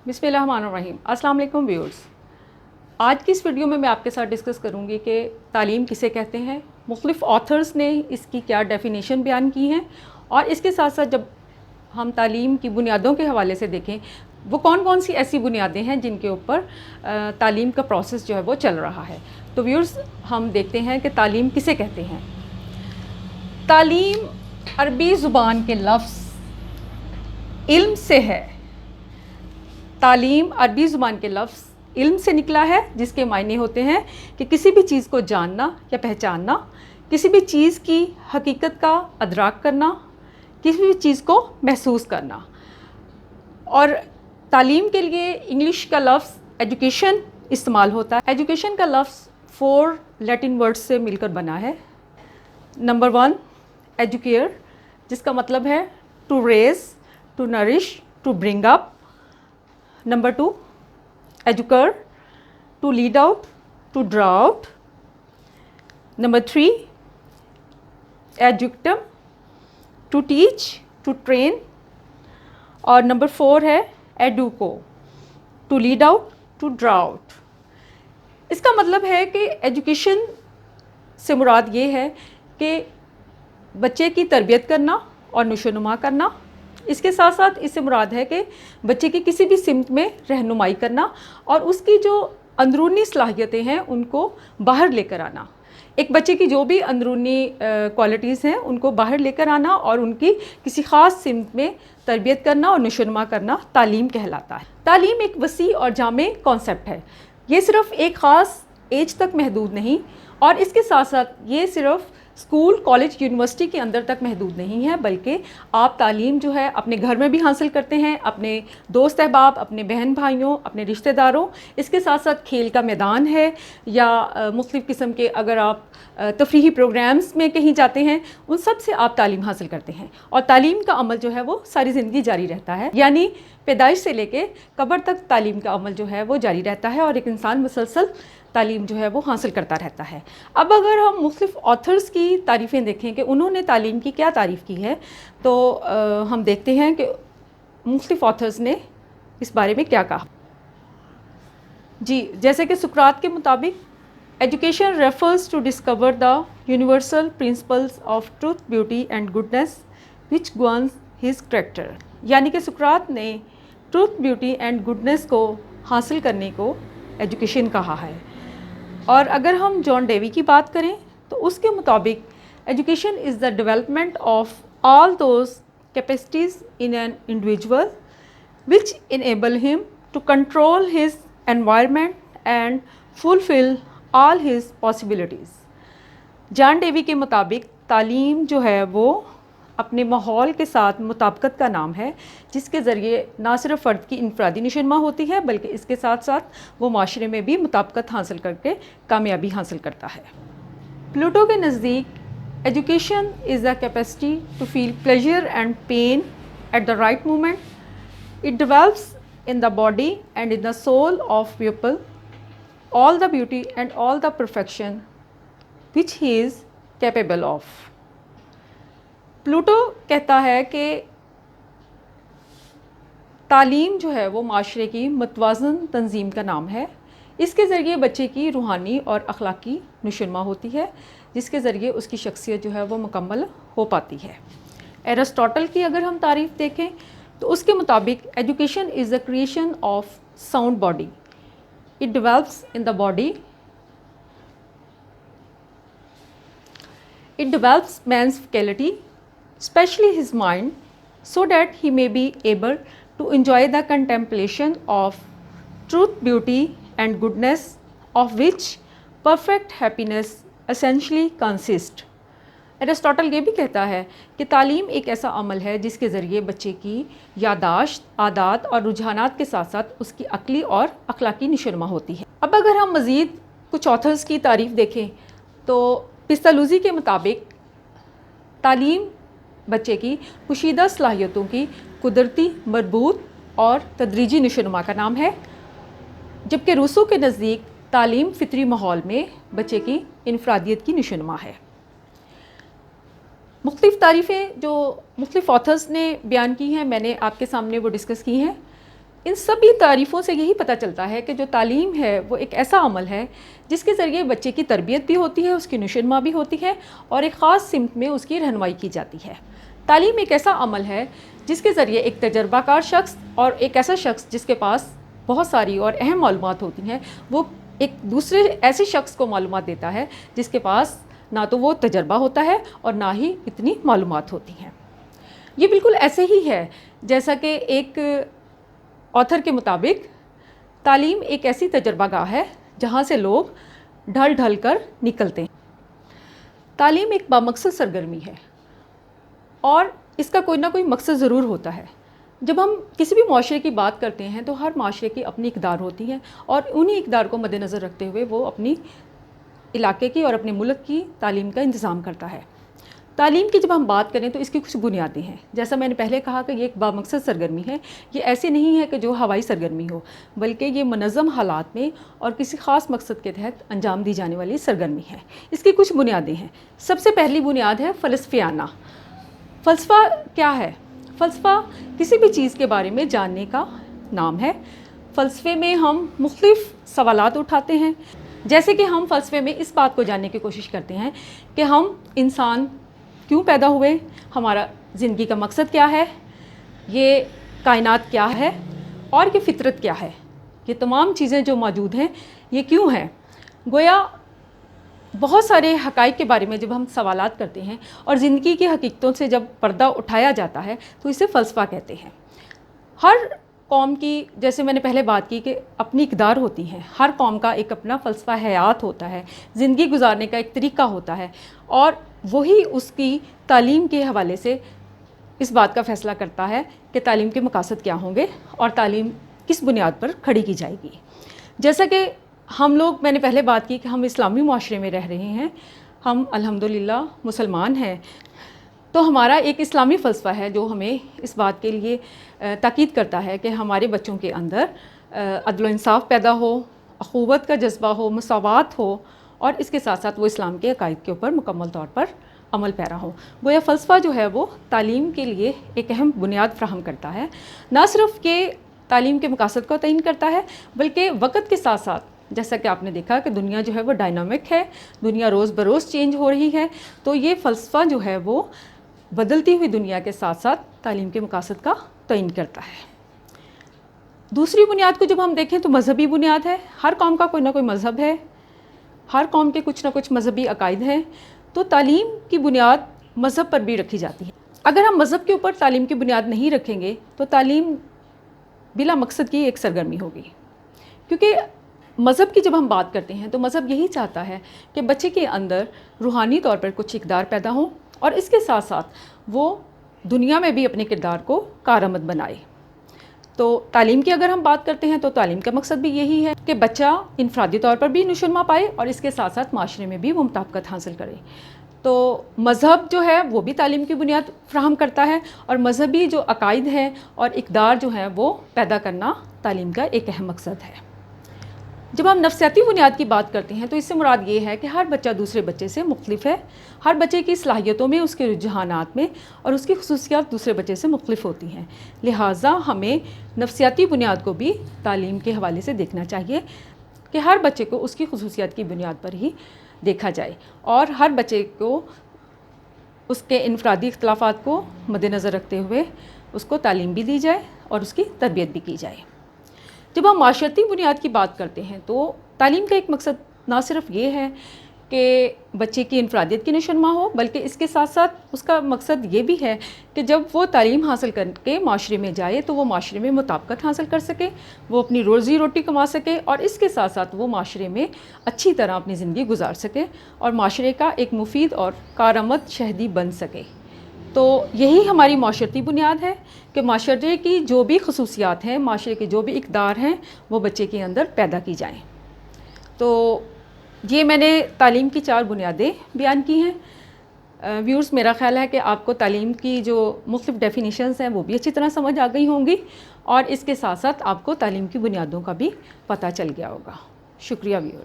بسم اللہ الرحمن الرحیم۔ السلام علیکم ویورز، آج کی اس ویڈیو میں آپ کے ساتھ ڈسکس کروں گی کہ تعلیم کسے کہتے ہیں، مختلف آتھرز نے اس کی کیا ڈیفینیشن بیان کی ہیں، اور اس کے ساتھ ساتھ جب ہم تعلیم کی بنیادوں کے حوالے سے دیکھیں وہ کون کون سی ایسی بنیادیں ہیں جن کے اوپر تعلیم کا پروسیس جو ہے وہ چل رہا ہے۔ تو ویورز، ہم دیکھتے ہیں کہ تعلیم کسے کہتے ہیں۔ تعلیم عربی زبان کے لفظ علم سے ہے۔ تعلیم عربی زبان کے لفظ علم سے نکلا ہے، جس کے معنی ہوتے ہیں کہ کسی بھی چیز کو جاننا یا پہچاننا، کسی بھی چیز کی حقیقت کا ادراک کرنا، کسی بھی چیز کو محسوس کرنا۔ اور تعلیم کے لیے انگلش کا لفظ ایجوکیشن استعمال ہوتا ہے۔ ایجوکیشن کا لفظ 4 لیٹن ورڈز سے مل کر بنا ہے۔ نمبر 1 ایجوکیئر، جس کا مطلب ہے to raise, to nourish, to bring up. Number 2 ایجوکر، to lead out, to draw out. Number 3 ایجوکٹم، ٹو ٹیچ، ٹو ٹرین۔ اور نمبر 4 ہے ایڈوکو، to lead out, to draw out. اس کا مطلب ہے کہ ایجوکیشن سے مراد یہ ہے کہ بچے کی تربیت کرنا اور نشو و نما کرنا۔ اس کے ساتھ ساتھ اس سے مراد ہے کہ بچے کی کسی بھی سمت میں رہنمائی کرنا اور اس کی جو اندرونی صلاحیتیں ہیں ان کو باہر لے کر آنا۔ ایک بچے کی جو بھی اندرونی کوالٹیز ہیں ان کو باہر لے کر آنا اور ان کی کسی خاص سمت میں تربیت کرنا اور نشو و نما کرنا تعلیم کہلاتا ہے۔ تعلیم ایک وسیع اور جامع کانسیپٹ ہے۔ یہ صرف ایک خاص ایج تک محدود نہیں، اور اس کے ساتھ ساتھ یہ صرف اسکول، کالج، یونیورسٹی کے اندر تک محدود نہیں ہے، بلکہ آپ تعلیم جو ہے اپنے گھر میں بھی حاصل کرتے ہیں، اپنے دوست احباب، اپنے بہن بھائیوں، اپنے رشتہ داروں۔ اس کے ساتھ ساتھ کھیل کا میدان ہے یا مختلف قسم کے اگر آپ تفریحی پروگرامز میں کہیں جاتے ہیں، ان سب سے آپ تعلیم حاصل کرتے ہیں۔ اور تعلیم کا عمل جو ہے وہ ساری زندگی جاری رہتا ہے، یعنی پیدائش سے لے کے قبر تک تعلیم کا عمل جو ہے وہ جاری رہتا ہے، اور ایک انسان مسلسل تعلیم جو ہے وہ حاصل کرتا رہتا ہے۔ اب اگر ہم مختلف آتھرز کی تعریفیں دیکھیں کہ انہوں نے تعلیم کی کیا تعریف کی ہے، تو ہم دیکھتے ہیں کہ مختلف آتھرز نے اس بارے میں کیا کہا۔ جی، جیسے کہ سقراط کے مطابق education refers to discover the universal principles of truth, beauty and goodness which governs his character, یعنی کہ سقراط نے ٹروتھ، بیوٹی اینڈ گڈنس کو حاصل کرنے کو ایجوکیشن کہا ہے۔ اور اگر ہم جان ڈیوی کی بات کریں تو اس کے مطابق education is the development of all those capacities in an individual which enable him to control his environment and fulfill all his possibilities۔ John Davy کے مطابق تعلیم جو ہے وہ اپنے ماحول کے ساتھ مطابقت کا نام ہے، جس کے ذریعے نہ صرف فرد کی انفرادی نشوونما ہوتی ہے بلکہ اس کے ساتھ ساتھ وہ معاشرے میں بھی مطابقت حاصل کر کے کامیابی حاصل کرتا ہے۔ پلوٹو کے نزدیک education is the capacity to feel pleasure and pain at the right moment. It develops in the body and in the soul of pupil all the beauty and all the perfection which he is capable of۔ Pluto کہتا ہے کہ تعلیم جو ہے وہ معاشرے کی متوازن تنظیم کا نام ہے۔ اس کے ذریعے بچے کی روحانی اور اخلاقی نشوونما ہوتی ہے، جس کے ذریعے اس کی شخصیت جو ہے وہ مکمل ہو پاتی ہے۔ ایرسٹوٹل کی اگر ہم تعریف دیکھیں تو اس کے مطابق education is the creation of sound body. It develops in the body, it develops man's faculty especially his mind so that he may be able to enjoy the contemplation of truth, beauty and goodness of which perfect happiness essentially consists۔ Aristotle یہ بھی کہتا ہے کہ تعلیم ایک ایسا عمل ہے جس کے ذریعے بچے کی یادداشت، عادات اور رجحانات کے ساتھ ساتھ اس کی عقلی اور اخلاقی نشوونما ہوتی ہے۔ اب اگر ہم مزید کچھ آتھرز کی تعریف دیکھیں تو پستالوزی کے مطابق تعلیم بچے کی پوشیدہ صلاحیتوں کی قدرتی، مربوط اور تدریجی نشوونما کا نام ہے، جبکہ روسو کے نزدیک تعلیم فطری ماحول میں بچے کی انفرادیت کی نشوونما ہے۔ مختلف تعریفیں جو مختلف آتھرز نے بیان کی ہیں، میں نے آپ کے سامنے وہ ڈسکس کی ہیں۔ ان سبھی تعریفوں سے یہی پتہ چلتا ہے کہ جو تعلیم ہے وہ ایک ایسا عمل ہے جس کے ذریعے بچے کی تربیت بھی ہوتی ہے، اس کی نشوونما بھی ہوتی ہے اور ایک خاص سمت میں اس کی رہنمائی کی جاتی ہے۔ تعلیم ایک ایسا عمل ہے جس کے ذریعے ایک تجربہ کار شخص اور ایک ایسا شخص جس کے پاس بہت ساری اور اہم معلومات ہوتی ہیں، وہ ایک دوسرے ایسے شخص کو معلومات دیتا ہے جس کے پاس نہ تو وہ تجربہ ہوتا ہے اور نہ ہی اتنی معلومات ہوتی ہیں۔ یہ بالکل ایسے ہی ہے جیسا کہ ایک آتھر کے مطابق تعلیم ایک ایسی تجربہ گاہ ہے جہاں سے لوگ ڈھل ڈھل کر نکلتے ہیں۔ تعلیم ایک بامقصد سرگرمی ہے اور اس کا کوئی نہ کوئی مقصد ضرور ہوتا ہے۔ جب ہم کسی بھی معاشرے کی بات کرتے ہیں تو ہر معاشرے کی اپنی اقدار ہوتی ہے اور انہی اقدار کو مد نظر رکھتے ہوئے وہ اپنی علاقے کی اور اپنے ملک کی تعلیم کا انتظام کرتا ہے۔ تعلیم کی جب ہم بات کریں تو اس کی کچھ بنیادیں ہیں۔ جیسا میں نے پہلے کہا کہ یہ ایک بامقصد سرگرمی ہے، یہ ایسے نہیں ہے کہ جو ہوائی سرگرمی ہو، بلکہ یہ منظم حالات میں اور کسی خاص مقصد کے تحت انجام دی جانے والی سرگرمی ہے۔ اس کی کچھ بنیادیں ہیں۔ سب سے پہلی بنیاد ہے فلسفیانہ۔ فلسفہ کیا ہے؟ فلسفہ کسی بھی چیز کے بارے میں جاننے کا نام ہے۔ فلسفے میں ہم مختلف سوالات اٹھاتے ہیں، جیسے کہ ہم فلسفے میں اس بات کو جاننے کی کوشش کرتے ہیں کہ ہم انسان کیوں پیدا ہوئے، ہمارا زندگی کا مقصد کیا ہے، یہ کائنات کیا ہے اور یہ فطرت کیا ہے، یہ تمام چیزیں جو موجود ہیں یہ کیوں ہیں۔ گویا بہت سارے حقائق کے بارے میں جب ہم سوالات کرتے ہیں اور زندگی کی حقیقتوں سے جب پردہ اٹھایا جاتا ہے تو اسے فلسفہ کہتے ہیں۔ ہر قوم کی، جیسے میں نے پہلے بات کی کہ اپنی اقدار ہوتی ہیں، ہر قوم کا ایک اپنا فلسفہ حیات ہوتا ہے، زندگی گزارنے کا ایک طریقہ ہوتا ہے اور وہی اس کی تعلیم کے حوالے سے اس بات کا فیصلہ کرتا ہے کہ تعلیم کے مقاصد کیا ہوں گے اور تعلیم کس بنیاد پر کھڑی کی جائے گی۔ جیسا کہ ہم لوگ، میں نے پہلے بات کی کہ ہم اسلامی معاشرے میں رہ رہے ہیں، ہم الحمدللہ مسلمان ہیں، تو ہمارا ایک اسلامی فلسفہ ہے جو ہمیں اس بات کے لیے تاکید کرتا ہے کہ ہمارے بچوں کے اندر عدل و انصاف پیدا ہو، اخوت کا جذبہ ہو، مساوات ہو اور اس کے ساتھ ساتھ وہ اسلام کے عقائد کے اوپر مکمل طور پر عمل پیرا ہو۔ گویا فلسفہ جو ہے وہ تعلیم کے لیے ایک اہم بنیاد فراہم کرتا ہے، نہ صرف کہ تعلیم کے مقاصد کو تعین کرتا ہے بلکہ وقت کے ساتھ ساتھ، جیسا کہ آپ نے دیکھا کہ دنیا جو ہے وہ ڈائنامک ہے، دنیا روز بروز چینج ہو رہی ہے، تو یہ فلسفہ جو ہے وہ بدلتی ہوئی دنیا کے ساتھ ساتھ تعلیم کے مقاصد کا تعین کرتا ہے۔ دوسری بنیاد کو جب ہم دیکھیں تو مذہبی بنیاد ہے۔ ہر قوم کا کوئی نہ کوئی مذہب ہے، ہر قوم کے کچھ نہ کچھ مذہبی عقائد ہیں، تو تعلیم کی بنیاد مذہب پر بھی رکھی جاتی ہے۔ اگر ہم مذہب کے اوپر تعلیم کی بنیاد نہیں رکھیں گے تو تعلیم بلا مقصد کی ایک سرگرمی ہوگی، کیونکہ مذہب کی جب ہم بات کرتے ہیں تو مذہب یہی چاہتا ہے کہ بچے کے اندر روحانی طور پر کچھ اقدار پیدا ہوں اور اس کے ساتھ ساتھ وہ دنیا میں بھی اپنے کردار کو کارآمد بنائے۔ تو تعلیم کی اگر ہم بات کرتے ہیں تو تعلیم کا مقصد بھی یہی ہے کہ بچہ انفرادی طور پر بھی نشوونما پائے اور اس کے ساتھ ساتھ معاشرے میں بھی وہ مطابقت حاصل کرے۔ تو مذہب جو ہے وہ بھی تعلیم کی بنیاد فراہم کرتا ہے اور مذہبی جو عقائد ہیں اور اقدار جو ہیں وہ پیدا کرنا تعلیم کا ایک اہم مقصد ہے۔ جب ہم نفسیاتی بنیاد کی بات کرتے ہیں تو اس سے مراد یہ ہے کہ ہر بچہ دوسرے بچے سے مختلف ہے، ہر بچے کی صلاحیتوں میں، اس کے رجحانات میں اور اس کی خصوصیات دوسرے بچے سے مختلف ہوتی ہیں، لہٰذا ہمیں نفسیاتی بنیاد کو بھی تعلیم کے حوالے سے دیکھنا چاہیے کہ ہر بچے کو اس کی خصوصیات کی بنیاد پر ہی دیکھا جائے اور ہر بچے کو اس کے انفرادی اختلافات کو مد نظر رکھتے ہوئے اس کو تعلیم بھی دی جائے اور اس کی تربیت بھی کی جائے۔ جب ہم معاشرتی بنیاد کی بات کرتے ہیں تو تعلیم کا ایک مقصد نہ صرف یہ ہے کہ بچے کی انفرادیت کی نشوونما ہو، بلکہ اس کے ساتھ ساتھ اس کا مقصد یہ بھی ہے کہ جب وہ تعلیم حاصل کر کے معاشرے میں جائے تو وہ معاشرے میں مطابقت حاصل کر سکے، وہ اپنی روزی روٹی کما سکے اور اس کے ساتھ ساتھ وہ معاشرے میں اچھی طرح اپنی زندگی گزار سکے اور معاشرے کا ایک مفید اور کارآمد شہری بن سکے۔ تو یہی ہماری معاشرتی بنیاد ہے کہ معاشرے کی جو بھی خصوصیات ہیں، معاشرے کے جو بھی اقدار ہیں وہ بچے کے اندر پیدا کی جائیں۔ تو یہ میں نے تعلیم کی 4 بنیادیں بیان کی ہیں۔ ویورز، میرا خیال ہے کہ آپ کو تعلیم کی جو مختلف ڈیفینیشنز ہیں وہ بھی اچھی طرح سمجھ آ گئی ہوں گی اور اس کے ساتھ ساتھ آپ کو تعلیم کی بنیادوں کا بھی پتہ چل گیا ہوگا۔ شکریہ ویورز۔